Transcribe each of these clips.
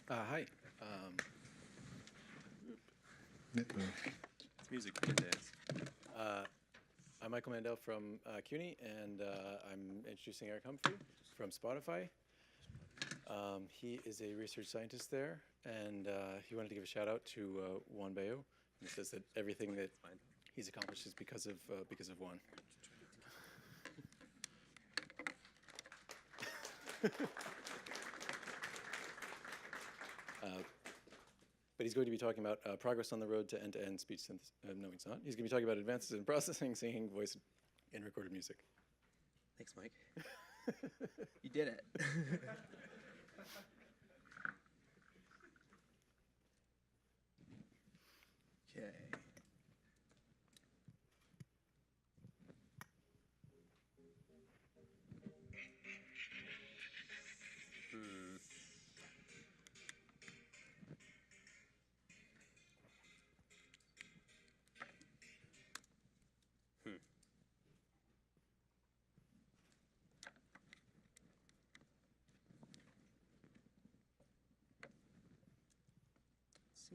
Hi. It's music these days. I'm Michael Mandel from CUNY, and I'm introducing Eric Humphrey from Spotify. He is a research scientist there, and he wanted to give a shout out to Juan Bayo. He says that everything that he's accomplished is because of Juan. But he's going to be talking about progress on the road to end-to-end speech synthesis. No, he's not. He's going to be talking about advances in processing, singing, voice, and recorded music. Thanks, Mike. You did it. Okay.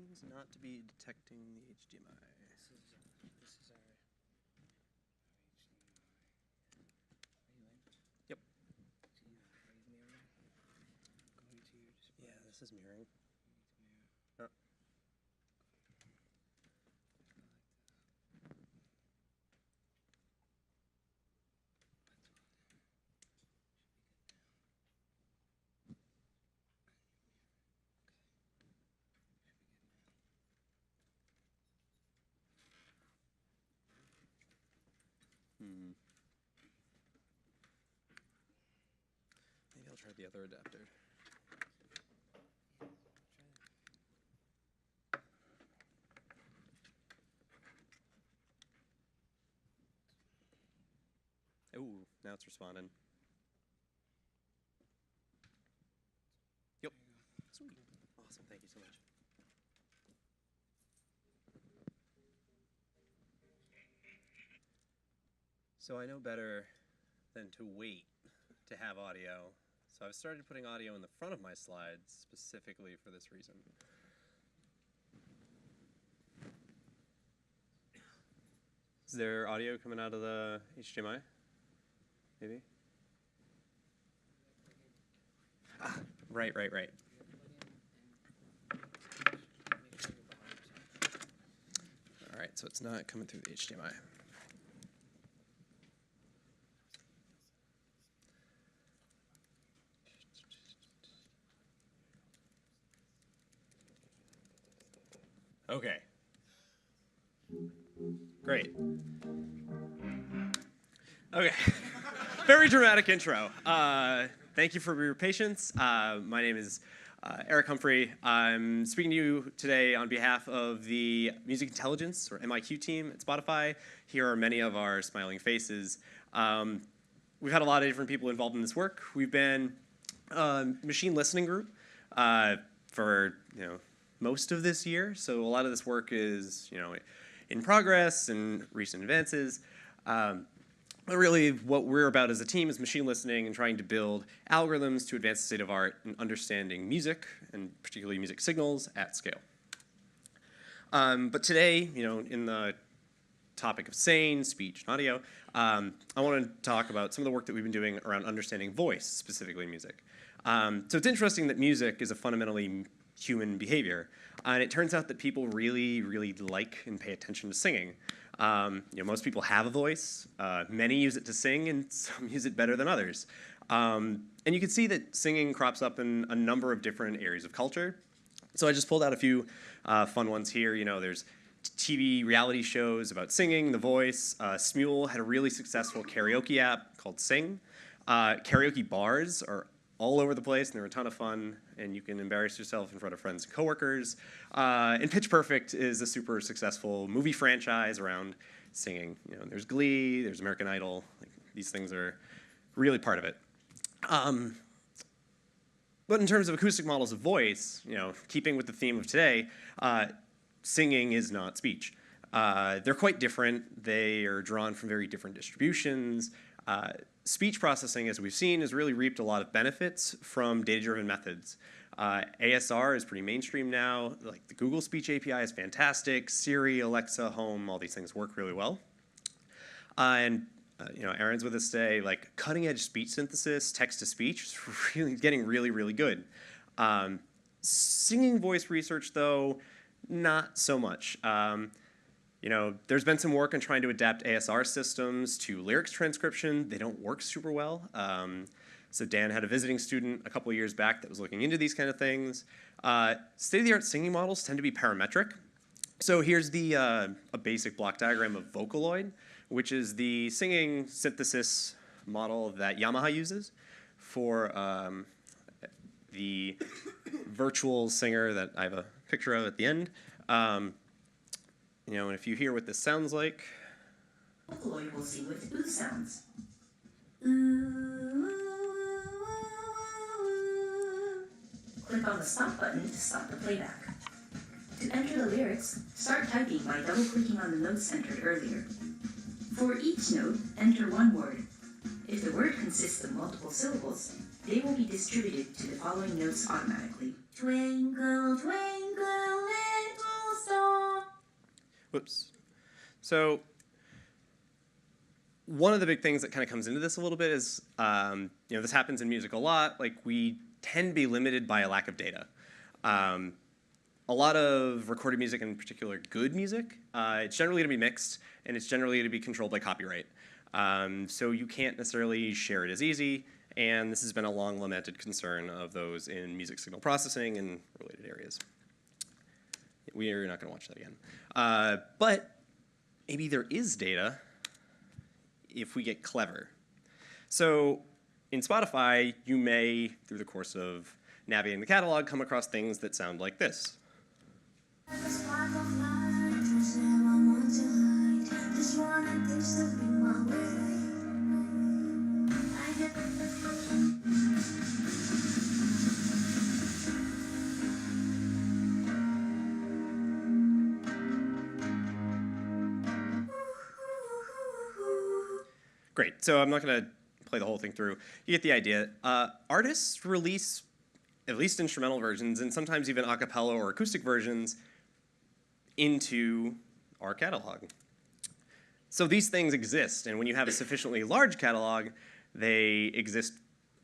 Seems not to be detecting the HDMI. This is our HDMI. Are you in? Yep. So are you mirroring? Going to your display. Yeah, this is mirroring. Mirror. Oh. Maybe I'll try the other adapter. Ooh, now it's responding. Yep. Sweet. Awesome. Thank you so much. So I know better than to wait to have audio. So I've started putting audio in the front of my slides specifically for this reason. Is there audio coming out of the HDMI? Maybe? Ah, right. All right, so it's not coming through the HDMI. Okay. Great. Okay. Very dramatic intro. Thank you for your patience. My name is Eric Humphrey. I'm speaking to you today on behalf of the Music Intelligence, or MIQ team at Spotify. Here are many of our smiling faces. We've had a lot of different people involved in this work. We've been a machine listening group for most of this year. So a lot of this work is in progress and recent advances. But really, what we're about as a team is machine listening and trying to build algorithms to advance the state of art and understanding music, and particularly music signals, at scale. But today, in the topic of SANE, speech, and audio, I want to talk about some of the work that we've been doing around understanding voice, specifically music. So it's interesting that music is a fundamentally human behavior, and it turns out that people really, really like and pay attention to singing. Most people have a voice. Many use it to sing, and some use it better than others. And you can see that singing crops up in a number of different areas of culture. So I just pulled out a few fun ones here. There's TV reality shows about singing, the voice. Smule had a really successful karaoke app called Sing. Karaoke bars are all over the place, and they're a ton of fun, and you can embarrass yourself in front of friends and coworkers. And Pitch Perfect is a super successful movie franchise around singing. There's Glee, there's American Idol. These things are really part of it. But in terms of acoustic models of voice, keeping with the theme of today, singing is not speech. They're quite different. They are drawn from very different distributions. Speech processing, as we've seen, has really reaped a lot of benefits from data-driven methods. ASR is pretty mainstream now. Like the Google Speech API is fantastic. Siri, Alexa, Home, all these things work really well. Aaron's with us today. Like cutting edge speech synthesis, text to speech is really getting really good. Singing voice research though, not so much. There's been some work on trying to adapt ASR systems to lyrics transcription. They don't work super well. So Dan had a visiting student a couple of years back that was looking into these kind of things. State-of-the-art singing models tend to be parametric. So here's a basic block diagram of Vocaloid, which is the singing synthesis model that Yamaha uses for the virtual singer that I have a picture of at the end. And if you hear what this sounds like. Vocaloid will sing with ooh sounds. Ooh. Click on the stop button to stop the playback. To enter the lyrics, start typing by double-clicking on the notes entered earlier. For each note, enter one word. If the word consists of multiple syllables, they will be distributed to the following notes automatically. Twinkle, twinkle, little star. Whoops. So one of the big things that kind of comes into this a little bit is, this happens in music a lot. Like we tend to be limited by a lack of data. A lot of recorded music, in particular good music, it's generally going to be mixed, and it's generally going to be controlled by copyright. So you can't necessarily share it as easy, and this has been a long lamented concern of those in music signal processing and related areas. We are not going to watch that again. But maybe there is data if we get clever. So in Spotify, you may, through the course of navigating the catalog, come across things that sound like this. Great, so I'm not going to play the whole thing through. You get the idea. Artists release at least instrumental versions and sometimes even a cappella or acoustic versions into our catalog. So these things exist, and when you have a sufficiently large catalog, they exist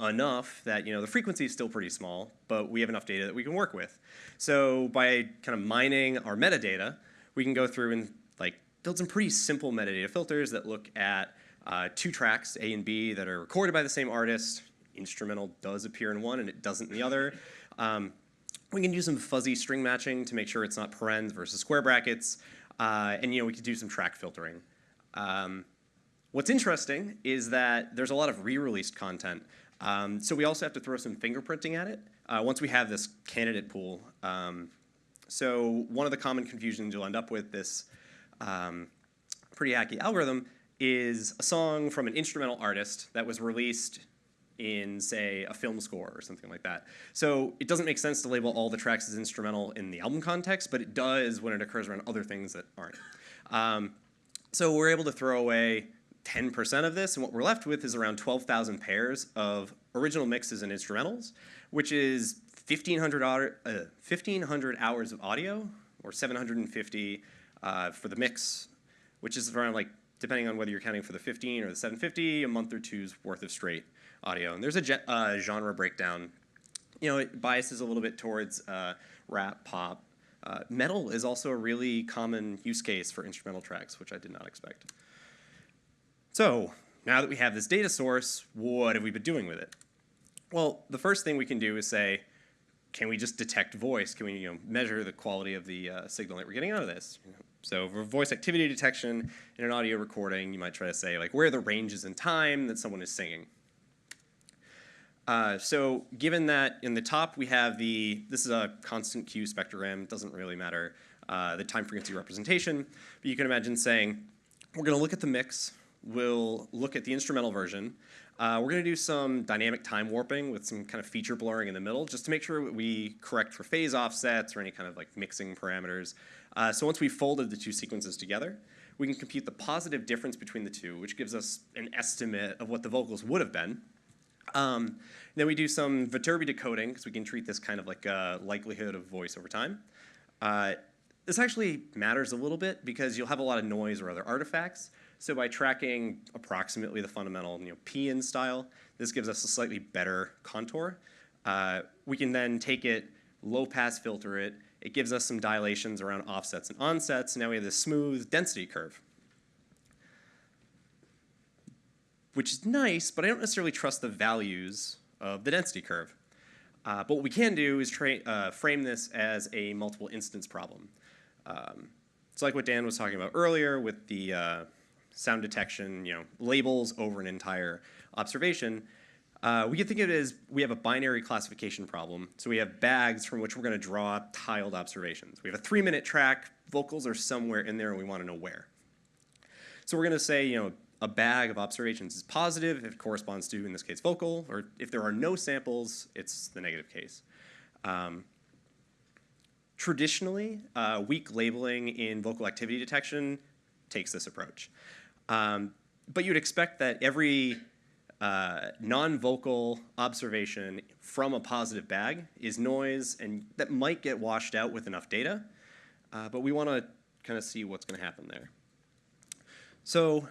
enough that the frequency is still pretty small, but we have enough data that we can work with. So by kind of mining our metadata, we can go through and build some pretty simple metadata filters that look at two tracks, A and B, that are recorded by the same artist. Instrumental does appear in one and it doesn't in the other. We can do some fuzzy string matching to make sure it's not parens versus square brackets. And we can do some track filtering. What's interesting is that there's a lot of re-released content. So we also have to throw some fingerprinting at it once we have this candidate pool. So one of the common confusions you'll end up with this pretty hacky algorithm is a song from an instrumental artist that was released in, say, a film score or something like that. So it doesn't make sense to label all the tracks as instrumental in the album context, but it does when it occurs around other things that aren't. So we're able to throw away 10% of this, and what we're left with is around 12,000 pairs of original mixes and instrumentals, which is 1,500 hours of audio, or 750 for the mix, which is around, depending on whether you're counting for the 15 or the 750, a month or two's worth of straight audio. And there's a genre breakdown. It biases a little bit towards rap, pop. Metal is also a really common use case for instrumental tracks, which I did not expect. So now that we have this data source, what have we been doing with it? Well, the first thing we can do is say, can we just detect voice? Can we measure the quality of the signal that we're getting out of this? So for voice activity detection in an audio recording, you might try to say, where are the ranges in time that someone is singing? So given that in the top we have this is a constant Q spectrogram, doesn't really matter, the time frequency representation, but you can imagine saying, we're going to look at the mix, we'll look at the instrumental version, we're going to do some dynamic time warping with some kind of feature blurring in the middle, just to make sure we correct for phase offsets or any kind of mixing parameters. So once we've folded the two sequences together, we can compute the positive difference between the two, which gives us an estimate of what the vocals would have been. Then we do some Viterbi decoding, because we can treat this kind of like a likelihood of voice over time. This actually matters a little bit because you'll have a lot of noise or other artifacts. So by tracking approximately the fundamental P-in style, this gives us a slightly better contour. We can then take it, low-pass filter it. It gives us some dilations around offsets and onsets. And now we have this smooth density curve, which is nice, but I don't necessarily trust the values of the density curve. But what we can do is frame this as a multiple instance problem. It's like what Dan was talking about earlier with the sound detection, labels over an entire observation. We can think of it as we have a binary classification problem. So we have bags from which we're going to draw tiled observations. We have a 3-minute track. Vocals are somewhere in there, and we want to know where. So we're going to say, a bag of observations is positive if it corresponds to, in this case, vocal, or if there are no samples, it's the negative case. Traditionally, weak labeling in vocal activity detection takes this approach. But you'd expect that every non-vocal observation from a positive bag is noise, and that might get washed out with enough data. But we want to kind of see what's going to happen there. So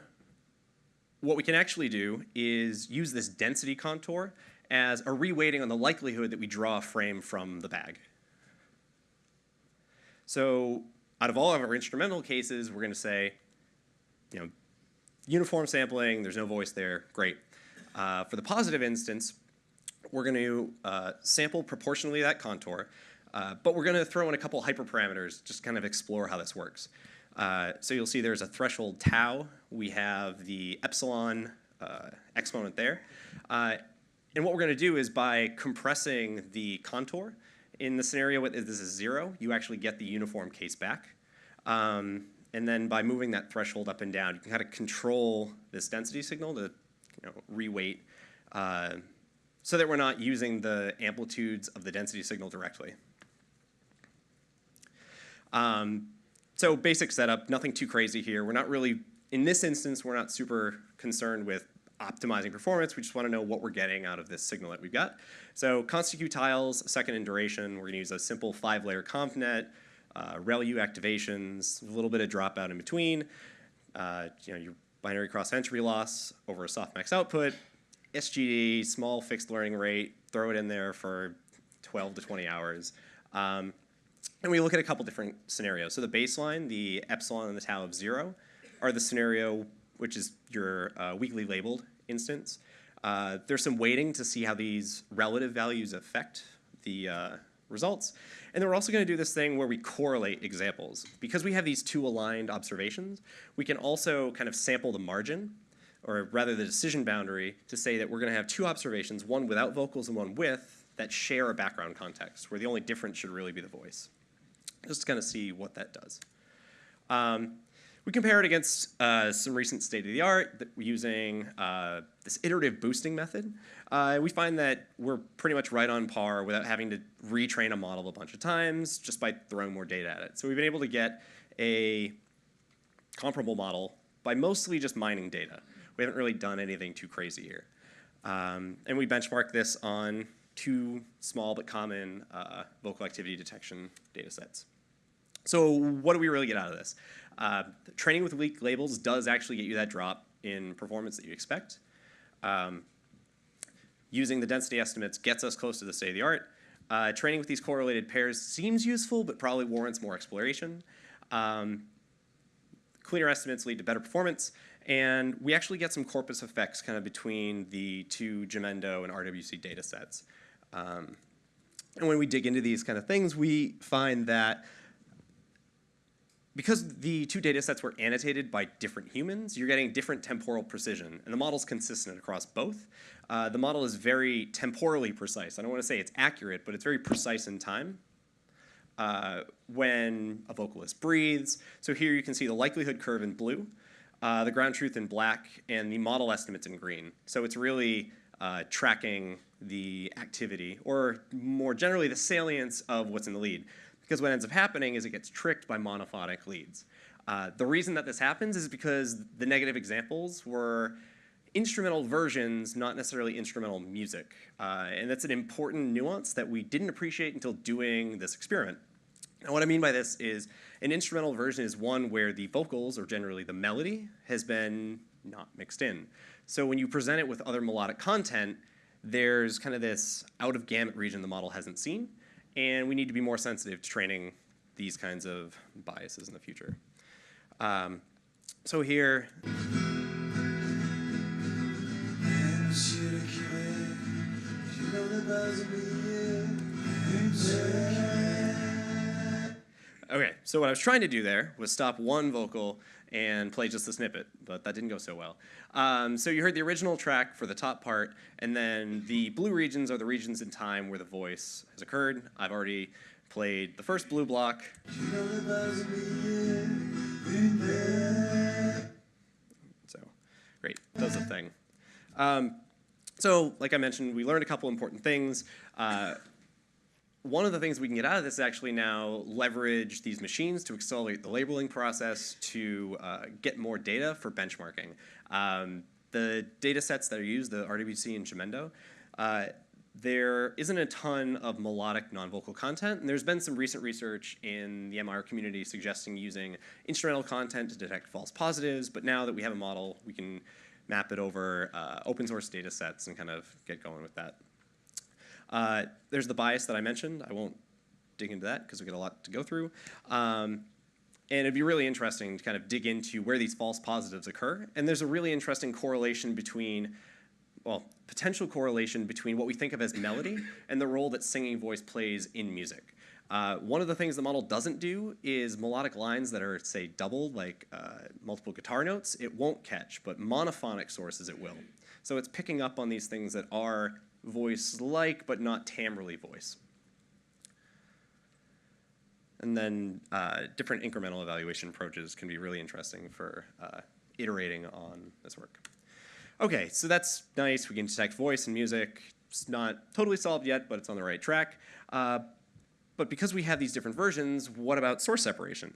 what we can actually do is use this density contour as a reweighting on the likelihood that we draw a frame from the bag. So out of all of our instrumental cases, we're going to say, uniform sampling, there's no voice there, great. For the positive instance, we're going to sample proportionally that contour, but we're going to throw in a couple hyperparameters, just kind of explore how this works. So you'll see there's a threshold tau. We have the epsilon exponent there. And what we're going to do is by compressing the contour, in the scenario where this is 0, you actually get the uniform case back. And then by moving that threshold up and down, you can kind of control this density signal to reweight so that we're not using the amplitudes of the density signal directly. So basic setup, nothing too crazy here. We're not really, in this instance, we're not super concerned with optimizing performance. We just want to know what we're getting out of this signal that we've got. So const-q tiles, second in duration. We're going to use a simple 5-layer convnet, ReLU activations, a little bit of dropout in between. Your binary cross-entropy loss over a softmax output, SGD, small fixed learning rate, throw it in there for 12 to 20 hours. And we look at a couple different scenarios. So the baseline, the epsilon and the tau of 0, are the scenario which is your weakly labeled instance. There's some weighting to see how these relative values affect the results. And then we're also going to do this thing where we correlate examples. Because we have these two aligned observations, we can also kind of sample the margin, or rather the decision boundary, to say that we're going to have two observations, one without vocals and one with, that share a background context, where the only difference should really be the voice. Just to kind of see what that does. We compare it against some recent state-of-the-art using this iterative boosting method. We find that we're pretty much right on par without having to retrain a model a bunch of times just by throwing more data at it. So we've been able to get a comparable model by mostly just mining data. We haven't really done anything too crazy here. And we benchmark this on 2 small but common vocal activity detection data sets. So what do we really get out of this? Training with weak labels does actually get you that drop in performance that you expect. Using the density estimates gets us close to the state-of-the-art. Training with these correlated pairs seems useful, but probably warrants more exploration. Cleaner estimates lead to better performance, and we actually get some corpus effects kind of between the 2 Gemendo and RWC data sets. And when we dig into these kind of things, we find that because the 2 data sets were annotated by different humans, you're getting different temporal precision, and the model's consistent across both. The model is very temporally precise. I don't want to say it's accurate, but it's very precise in time when a vocalist breathes. So here you can see the likelihood curve in blue, the ground truth in black, and the model estimates in green. So it's really tracking the activity, or more generally, the salience of what's in the lead. Because what ends up happening is it gets tricked by monophonic leads. The reason that this happens is because the negative examples were instrumental versions, not necessarily instrumental music. And that's an important nuance that we didn't appreciate until doing this experiment. And what I mean by this is an instrumental version is one where the vocals, or generally the melody, has been not mixed in. So when you present it with other melodic content, there's kind of this out-of-gamut region the model hasn't seen, and we need to be more sensitive to training these kinds of biases in the future. So here, okay, so what I was trying to do there was stop one vocal and play just the snippet, but that didn't go so well. So you heard the original track for the top part, and then the blue regions are the regions in time where the voice has occurred. I've already played the first blue block. So, great, does the thing. So, like I mentioned, we learned a couple important things. One of the things we can get out of this is actually now leverage these machines to accelerate the labeling process to get more data for benchmarking. The data sets that are used, the RWC and Gemendo, there isn't a ton of melodic non-vocal content, and there's been some recent research in the MR community suggesting using instrumental content to detect false positives, but now that we have a model, we can map it over open source data sets and kind of get going with that. There's the bias that I mentioned. I won't dig into that because we get a lot to go through. And it'd be really interesting to kind of dig into where these false positives occur. And there's a really interesting correlation between, well, potential correlation between what we think of as melody and the role that singing voice plays in music. One of the things the model doesn't do is melodic lines that are, say, doubled, like multiple guitar notes, it won't catch, but monophonic sources it will. So it's picking up on these things that are voice-like, but not timbrally voice. And then different incremental evaluation approaches can be really interesting for iterating on this work. Okay, so that's nice. We can detect voice and music. It's not totally solved yet, but it's on the right track. But because we have these different versions, what about source separation?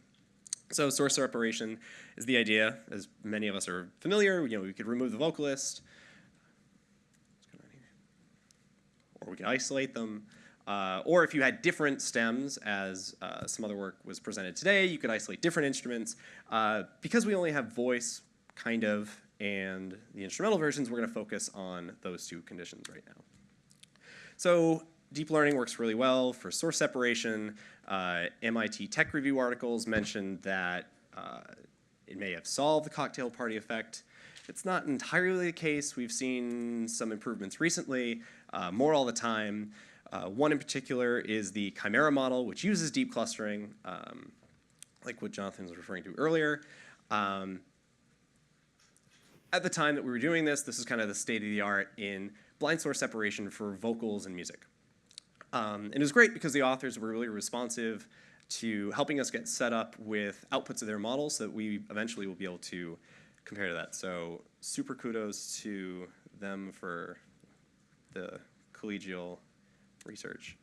So source separation is the idea, as many of us are familiar, we could remove the vocalist, or we could isolate them. Or if you had different stems, as some other work was presented today, you could isolate different instruments. Because we only have voice, kind of, and the instrumental versions, we're going to focus on those two conditions right now. So deep learning works really well for source separation. MIT Tech Review articles mentioned that it may have solved the cocktail party effect. It's not entirely the case. We've seen some improvements recently, more all the time. One in particular is the Chimera model, which uses deep clustering, like what Jonathan was referring to earlier. At the time that we were doing this is kind of the state of the art in blind source separation for vocals and music. And it was great because the authors were really responsive to helping us get set up with outputs of their models so that we eventually will be able to compare to that. So super kudos to them for the collegial research.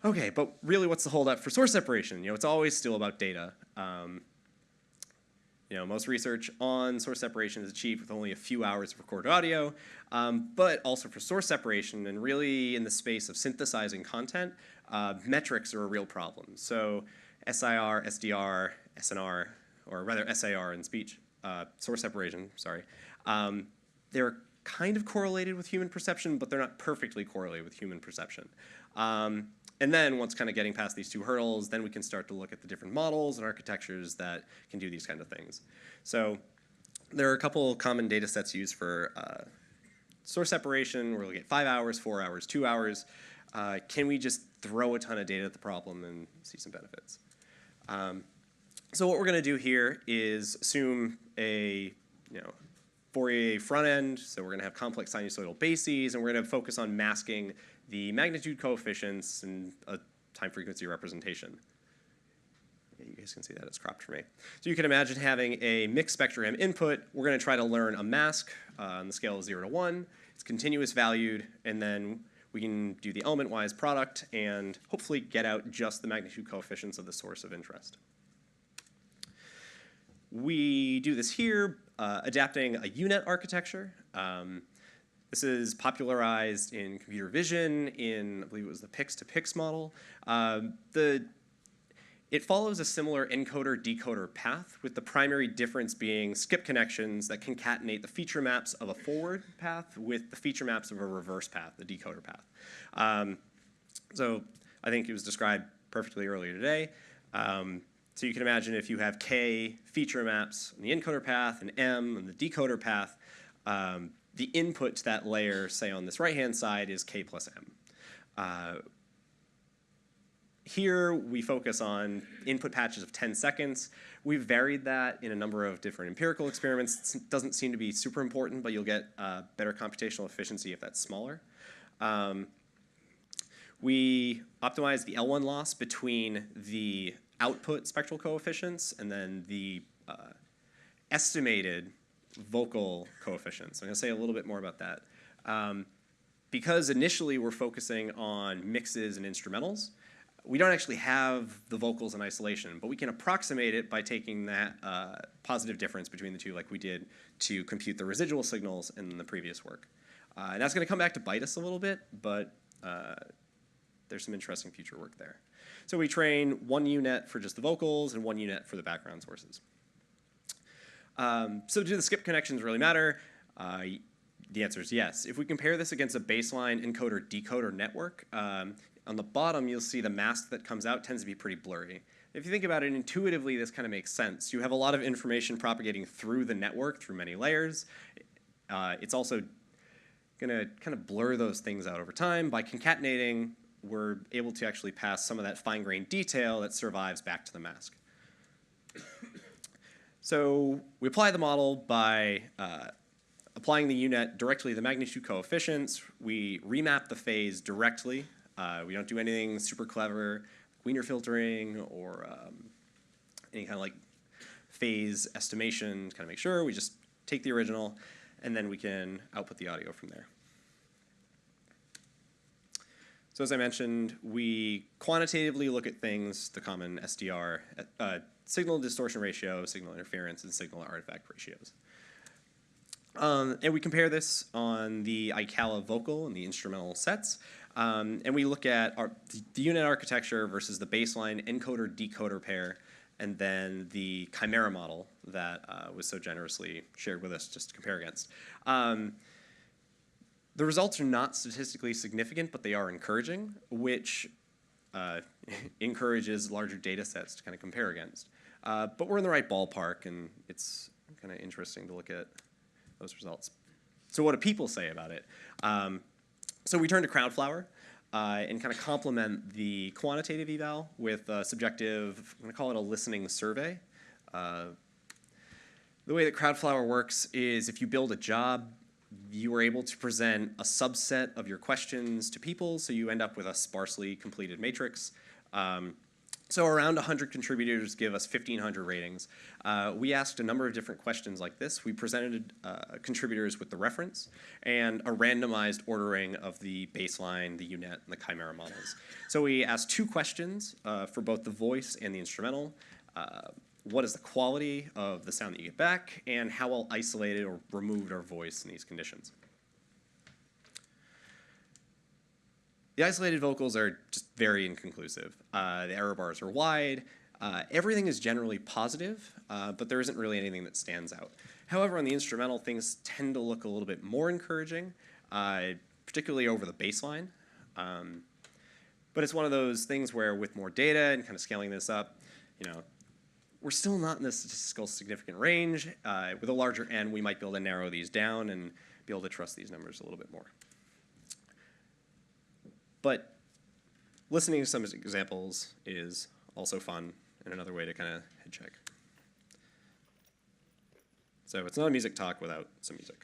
Okay, but really what's the holdup for source separation? It's always still about data. Most research on source separation is achieved with only a few hours of recorded audio, but also for source separation and really in the space of synthesizing content, metrics are a real problem. So SIR, SDR, SNR, or rather SAR in speech, source separation, sorry, they're kind of correlated with human perception, but they're not perfectly correlated with human perception. And then once kind of getting past these two hurdles, then we can start to look at the different models and architectures that can do these kind of things. So there are a couple common data sets used for source separation. We're looking at 5 hours, 4 hours, 2 hours. Can we just throw a ton of data at the problem and see some benefits? So what we're going to do here is assume a Fourier front end. So we're going to have complex sinusoidal bases, and we're going to focus on masking the magnitude coefficients and a time frequency representation. Yeah, you guys can see that it's cropped for me. So you can imagine having a mixed spectrum input. We're going to try to learn a mask on the scale of 0 to 1. It's continuous valued, and then we can do the element-wise product and hopefully get out just the magnitude coefficients of the source of interest. We do this here. adapting a UNet architecture. This is popularized in computer vision, in, I believe it was the Pix-to-Pix model. It follows a similar encoder-decoder path, with the primary difference being skip connections that concatenate the feature maps of a forward path with the feature maps of a reverse path, the decoder path. So I think it was described perfectly earlier today. So you can imagine if you have K feature maps on the encoder path and M on the decoder path, the input to that layer, say on this right-hand side, is K plus M. Here we focus on input patches of 10 seconds. We've varied that in a number of different empirical experiments. It doesn't seem to be super important, but you'll get better computational efficiency if that's smaller. We optimize the L1 loss between the output spectral coefficients and then the estimated vocal coefficients. I'm going to say a little bit more about that. Because initially we're focusing on mixes and instrumentals, we don't actually have the vocals in isolation, but we can approximate it by taking that positive difference between the two like we did to compute the residual signals in the previous work. And that's going to come back to bite us a little bit, but there's some interesting future work there. So we train one UNet for just the vocals and one UNet for the background sources. So do the skip connections really matter? The answer is yes. If we compare this against a baseline encoder-decoder network, on the bottom you'll see the mask that comes out tends to be pretty blurry. If you think about it intuitively, this kind of makes sense. You have a lot of information propagating through the network, through many layers. It's also going to kind of blur those things out over time. By concatenating, we're able to actually pass some of that fine-grained detail that survives back to the mask. So we apply the model by applying the UNet directly to the magnitude coefficients. We remap the phase directly. We don't do anything super clever, Wiener filtering or any kind of like phase estimation to kind of make sure. We just take the original, and then we can output the audio from there. So as I mentioned, we quantitatively look at things, the common SDR, signal distortion ratio, signal interference, and signal artifact ratios. And we compare this on the ICALA vocal and the instrumental sets. And we look at the UNet architecture versus the baseline encoder-decoder pair, and then the chimera model that was so generously shared with us just to compare against. The results are not statistically significant, but they are encouraging, which encourages larger data sets to kind of compare against. But we're in the right ballpark, and it's kind of interesting to look at those results. So what do people say about it? So we turn to Crowdflower and kind of complement the quantitative eval with a subjective, I'm going to call it a listening survey. The way that Crowdflower works is if you build a job, you are able to present a subset of your questions to people, so you end up with a sparsely completed matrix. So around 100 contributors give us 1,500 ratings. We asked a number of different questions like this. We presented contributors with the reference and a randomized ordering of the baseline, the UNet, and the chimera models. So we asked two questions for both the voice and the instrumental. What is the quality of the sound that you get back, and how well isolated or removed our voice in these conditions? The isolated vocals are just very inconclusive. The error bars are wide. Everything is generally positive, but there isn't really anything that stands out. However, on the instrumental, things tend to look a little bit more encouraging, particularly over the baseline. But it's one of those things where with more data and kind of scaling this up, we're still not in the statistical significant range. With a larger N, we might be able to narrow these down and be able to trust these numbers a little bit more. But listening to some examples is also fun and another way to kind of head check. So it's not a music talk without some music.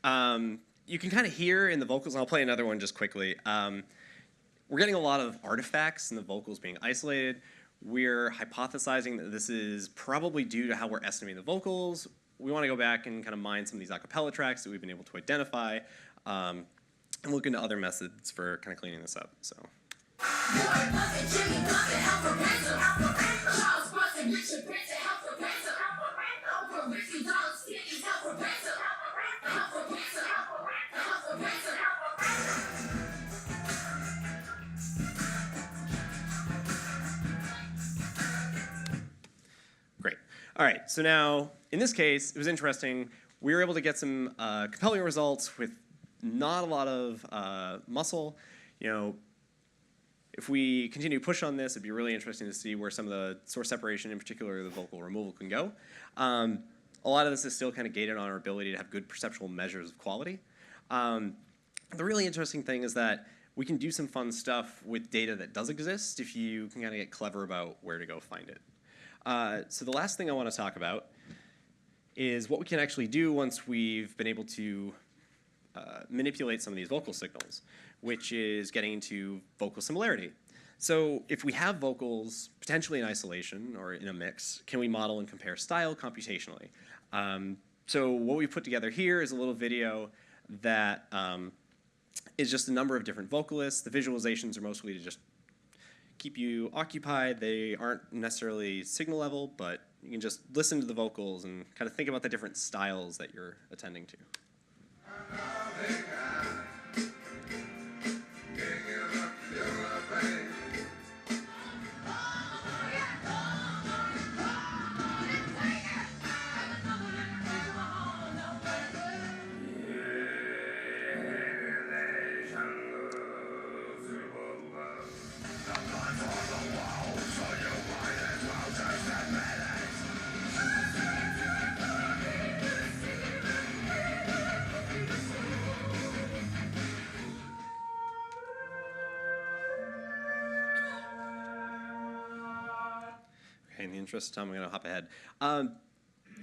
You can kind of hear in the vocals, and I'll play another one just quickly. We're getting a lot of artifacts in the vocals being isolated. We're hypothesizing that this is probably due to how we're estimating the vocals. We want to go back and kind of mine some of these a cappella tracks that we've been able to identify, and look into other methods for kind of cleaning this up. So. Great. All right, so now, in this case, it was interesting. We were able to get some compelling results with not a lot of muscle. You know, if we continue to push on this, it'd be really interesting to see where some of the source separation, in particular the vocal removal, can go. A lot of this is still kind of gated on our ability to have good perceptual measures of quality. The really interesting thing is that we can do some fun stuff with data that does exist if you can kind of get clever about where to go find it. So the last thing I want to talk about is what we can actually do once we've been able to manipulate some of these vocal signals, which is getting into vocal similarity. So if we have vocals potentially in isolation or in a mix, can we model and compare style computationally? So what we put together here is a little video that is just a number of different vocalists. The visualizations are mostly to just keep you occupied. They aren't necessarily signal level, but you can just listen to the vocals and kind of think about the different styles that you're attending to. In the interest of time, I'm going to hop ahead.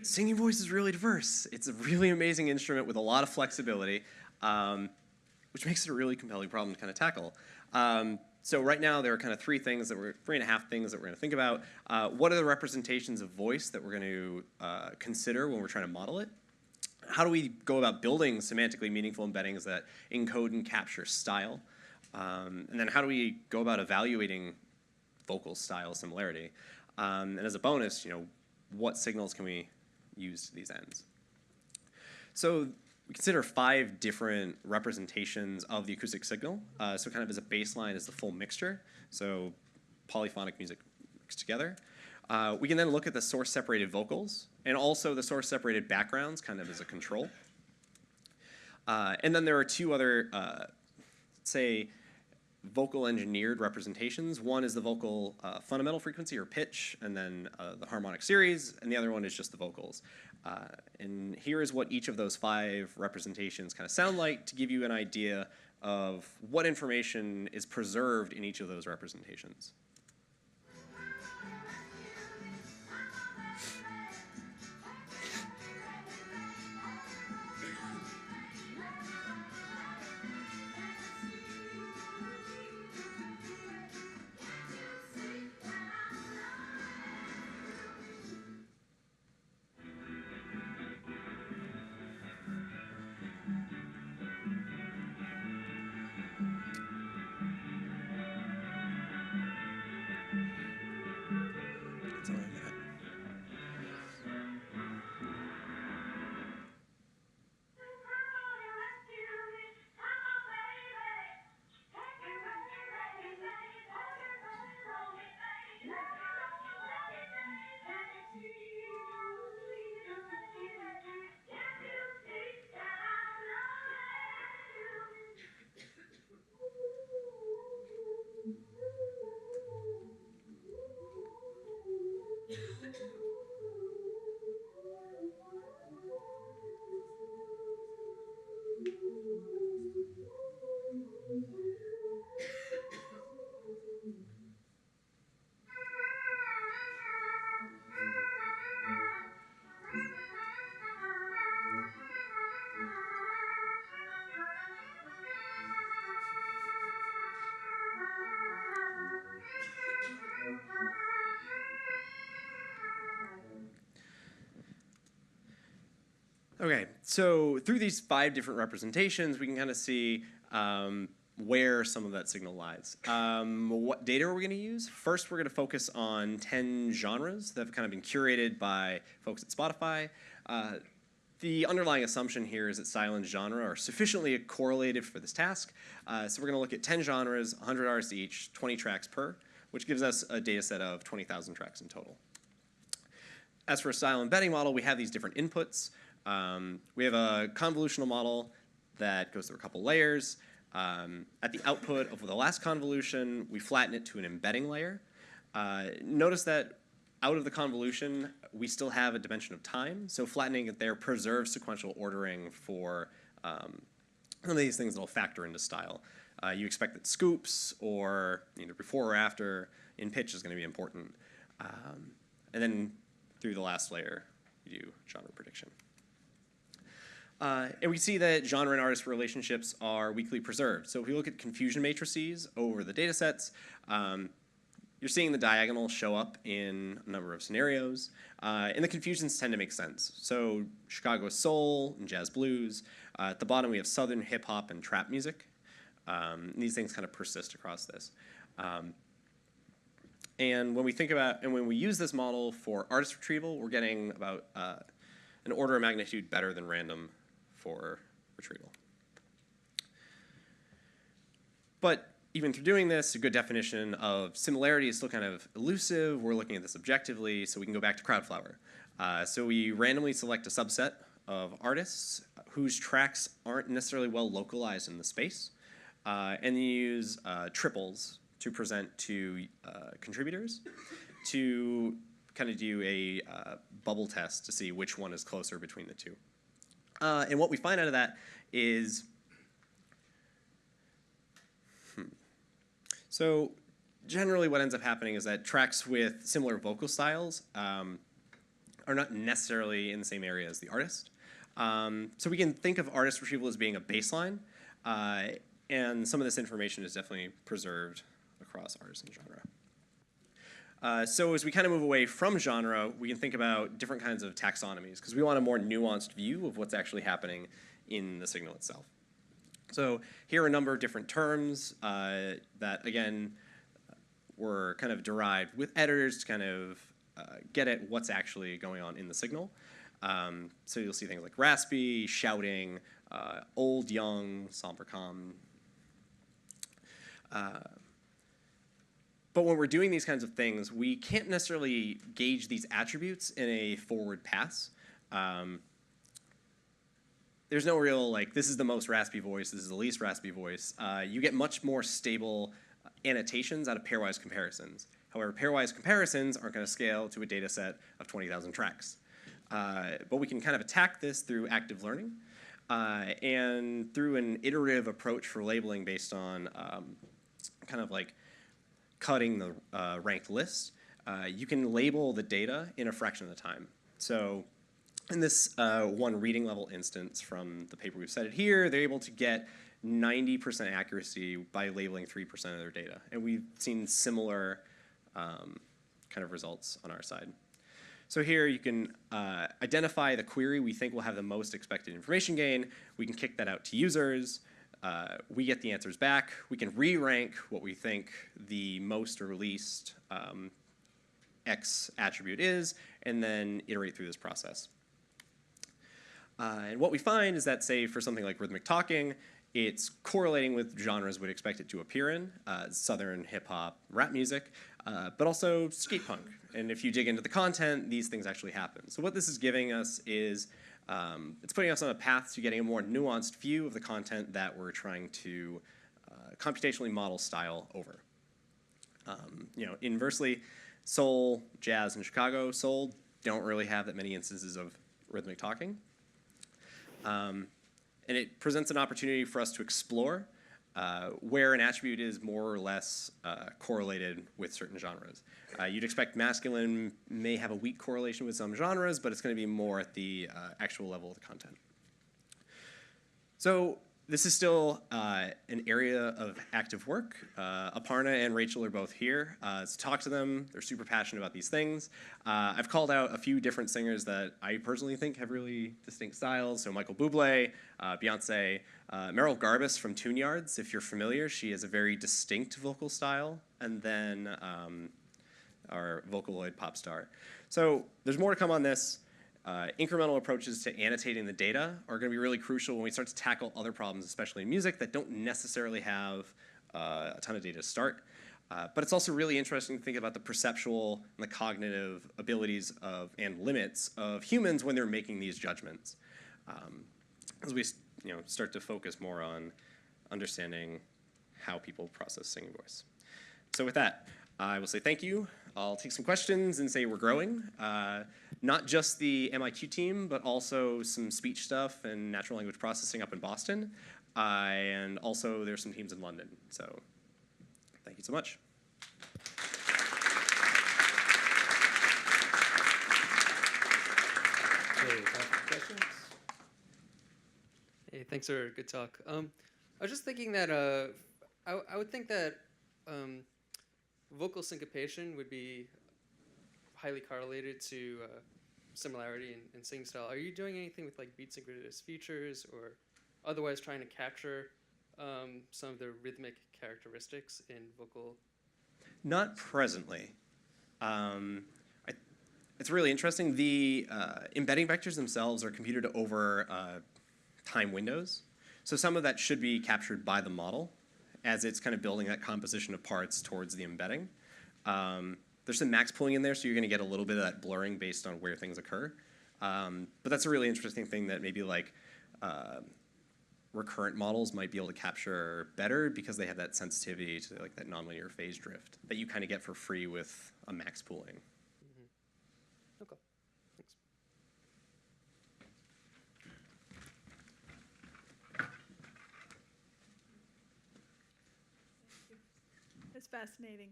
Singing voice is really diverse. It's a really amazing instrument with a lot of flexibility, which makes it a really compelling problem to kind of tackle. So right now, there are kind of three and a half things that we're going to think about. What are the representations of voice that we're going to consider when we're trying to model it? How do we go about building semantically meaningful embeddings that encode and capture style? And then how do we go about evaluating vocal style similarity? And as a bonus, what signals can we use to these ends? So we consider 5 different representations of the acoustic signal. So kind of as a baseline is the full mixture, so polyphonic music mixed together. We can then look at the source-separated vocals and also the source-separated backgrounds kind of as a control. And then there are 2 other, say, vocal engineered representations. One is the vocal fundamental frequency or pitch, and then the harmonic series, and the other one is just the vocals. And here is what each of those 5 representations kind of sound like to give you an idea of what information is preserved in each of those representations. Okay, so through these 5 different representations, we can kind of see where some of that signal lies. What data are we going to use? First, we're going to focus on 10 genres that have kind of been curated by folks at Spotify. The underlying assumption here is that style and genre are sufficiently correlated for this task. So we're going to look at 10 genres, 100 artists each, 20 tracks per, which gives us a data set of 20,000 tracks in total. As for a style embedding model, we have these different inputs. We have a convolutional model that goes through a couple layers. At the output of the last convolution, we flatten it to an embedding layer. Notice that out of the convolution, we still have a dimension of time, so flattening it there preserves sequential ordering for some of these things that will factor into style. You expect that scoops or either before or after in pitch is going to be important. And then through the last layer, you do genre prediction. And we see that genre and artist relationships are weakly preserved. So if we look at confusion matrices over the data sets, you're seeing the diagonal show up in a number of scenarios. And the confusions tend to make sense. So Chicago soul and jazz blues. At the bottom, we have southern hip hop and trap music. These things kind of persist across this. And when we think about, and when we use this model for artist retrieval, we're getting about an order of magnitude better than random for retrieval. But even through doing this, a good definition of similarity is still kind of elusive. We're looking at this objectively, so we can go back to Crowdflower. So we randomly select a subset of artists whose tracks aren't necessarily well localized in the space, and use triples to present to contributors to kind of do a bubble test to see which one is closer between the two. And what we find out of that is, so generally what ends up happening is that tracks with similar vocal styles are not necessarily in the same area as the artist. So we can think of artist retrieval as being a baseline, and some of this information is definitely preserved across artist and genre. So as we kind of move away from genre, we can think about different kinds of taxonomies, because we want a more nuanced view of what's actually happening in the signal itself. So here are a number of different terms that, again, were kind of derived with editors to kind of get at what's actually going on in the signal. So you'll see things like raspy, shouting, old, young, somber, calm. But when we're doing these kinds of things, we can't necessarily gauge these attributes in a forward pass. There's no real, like, this is the most raspy voice, this is the least raspy voice. You get much more stable annotations out of pairwise comparisons. However, pairwise comparisons aren't going to scale to a data set of 20,000 tracks. But we can kind of attack this through active learning and through an iterative approach for labeling based on kind of like cutting the ranked list. You can label the data in a fraction of the time. So in this one reading level instance from the paper we've cited here, they're able to get 90% accuracy by labeling 3% of their data. And we've seen similar kind of results on our side. So here you can identify the query we think will have the most expected information gain. We can kick that out to users. We get the answers back. We can re-rank what we think the most or least X attribute is, and then iterate through this process. And what we find is that, say, for something like rhythmic talking, it's correlating with genres we'd expect it to appear in, southern hip-hop, rap music, but also skate punk. And if you dig into the content, these things actually happen. So what this is giving us is it's putting us on a path to getting a more nuanced view of the content that we're trying to computationally model style over. You know, inversely, soul, jazz, and Chicago soul don't really have that many instances of rhythmic talking. And it presents an opportunity for us to explore where an attribute is more or less correlated with certain genres. You'd expect masculine may have a weak correlation with some genres, but it's going to be more at the actual level of the content. So this is still an area of active work. Aparna and Rachel are both here to talk to them. They're super passionate about these things. I've called out a few different singers that I personally think have really distinct styles. So Michael Bublé, Beyonce, Meryl Garbus from Tune Yards, if you're familiar, she has a very distinct vocal style. And then our Vocaloid pop star. So there's more to come on this. Incremental approaches to annotating the data are going to be really crucial when we start to tackle other problems, especially in music, that don't necessarily have a ton of data to start. But it's also really interesting to think about the perceptual and the cognitive abilities of and limits of humans when they're making these judgments. As we start to focus more on understanding how people process singing voice. So with that, I will say thank you. I'll take some questions and say we're growing. Not just the MIQ team, but also some speech stuff and natural language processing up in Boston. And also there's some teams in London. So thank you so much. Okay, time for questions. Hey, thanks for a good talk. I was just thinking that I would think that vocal syncopation would be highly correlated to similarity in singing style. Are you doing anything with like beat synchronous features or otherwise trying to capture some of the rhythmic characteristics in vocal? Not presently. It's really interesting. The embedding vectors themselves are computed over time windows. So some of that should be captured by the model as it's kind of building that composition of parts towards the embedding. There's some max pooling in there, so you're going to get a little bit of that blurring based on where things occur. But that's a really interesting thing that maybe like recurrent models might be able to capture better because they have that sensitivity to like that nonlinear phase drift that you kind of get for free with a max pooling. Mm-hmm. Okay, thanks. That's fascinating.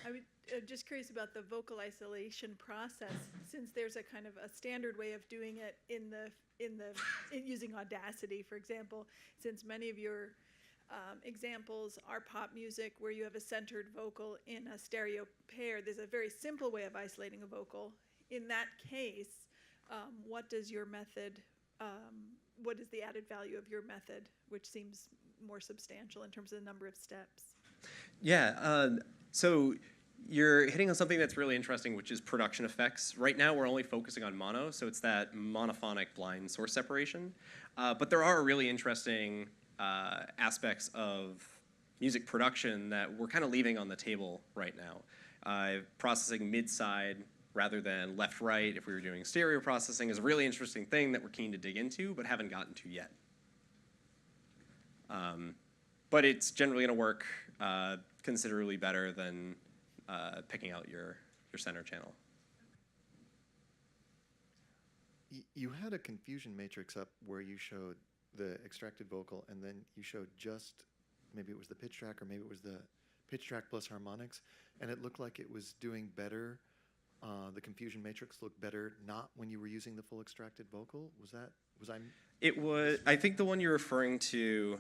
I was just curious about the vocal isolation process, since there's a kind of a standard way of doing it in using Audacity, for example. Since many of your examples are pop music where you have a centered vocal in a stereo pair, there's a very simple way of isolating a vocal. In that case, what does your method? What is the added value of your method, which seems more substantial in terms of the number of steps? Yeah, so you're hitting on something that's really interesting, which is production effects. Right now, we're only focusing on mono, so it's that monophonic blind source separation. But there are really interesting aspects of music production that we're kind of leaving on the table right now. Processing mid-side rather than left-right, if we were doing stereo processing, is a really interesting thing that we're keen to dig into, but haven't gotten to yet. But it's generally going to work considerably better than picking out your center channel. You had a confusion matrix up where you showed the extracted vocal, and then you showed just, maybe it was the pitch track, or maybe it was the pitch track plus harmonics, and it looked like it was doing better. The confusion matrix looked better not when you were using the full extracted vocal. It was, I think the one you're referring to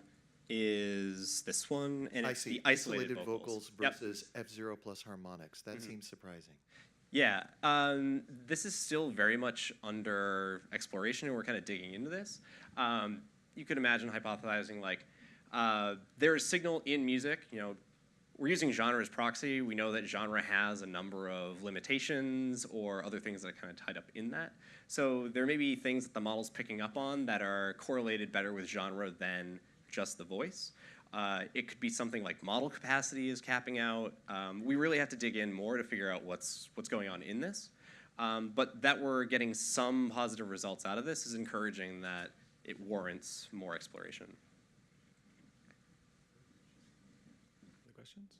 is this one, and it's the isolated vocals versus F0 plus harmonics. That seems surprising. Yeah, this is still very much under exploration, and we're kind of digging into this. You could imagine hypothesizing like there is signal in music. We're using genre as proxy. We know that genre has a number of limitations or other things that are kind of tied up in that. So there may be things that the model's picking up on that are correlated better with genre than just the voice. It could be something like model capacity is capping out. We really have to dig in more to figure out what's going on in this. But that we're getting some positive results out of this is encouraging that it warrants more exploration. Other questions?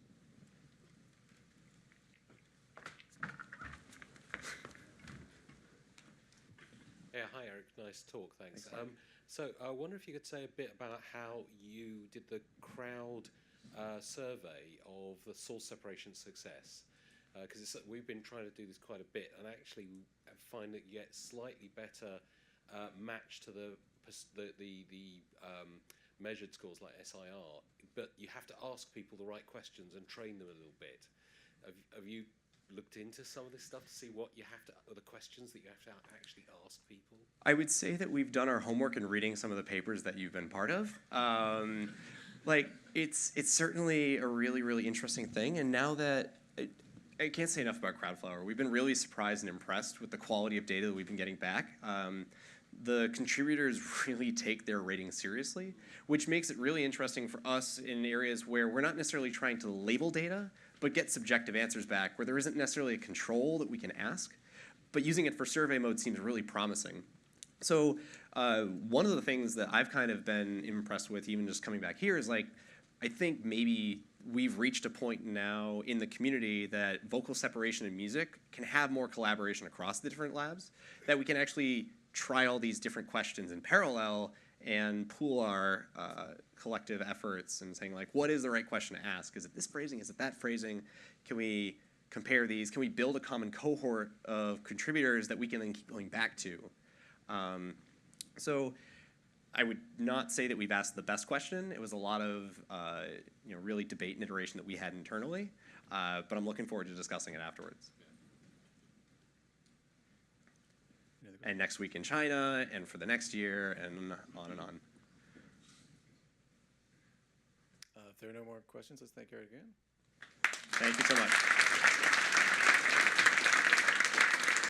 Yeah, hi Eric, nice talk, thanks. So I wonder if you could say a bit about how you did the crowd survey of the source separation success. Because we've been trying to do this quite a bit, and actually find that you get slightly better match to the measured scores like SIR, but you have to ask people the right questions and train them a little bit. Have you looked into some of this stuff to see what you have to, or the questions that you have to actually ask people? I would say that we've done our homework in reading some of the papers that you've been part of. Like, it's certainly a really, really interesting thing. And now that, I can't say enough about Crowdflower. We've been really surprised and impressed with the quality of data that we've been getting back. The contributors really take their ratings seriously, which makes it really interesting for us in areas where we're not necessarily trying to label data, but get subjective answers back where there isn't necessarily a control that we can ask. But using it for survey mode seems really promising. So one of the things that I've kind of been impressed with, even just coming back here, is like, I think maybe we've reached a point now in the community that vocal separation in music can have more collaboration across the different labs, that we can actually try all these different questions in parallel and pool our collective efforts and saying, like, what is the right question to ask? Is it this phrasing? Is it that phrasing? Can we compare these? Can we build a common cohort of contributors that we can then keep going back to? So I would not say that we've asked the best question. It was a lot of really debate and iteration that we had internally, but I'm looking forward to discussing it afterwards. And next week in China, and for the next year, and on and on. If there are no more questions, let's thank Eric again. Thank you so much.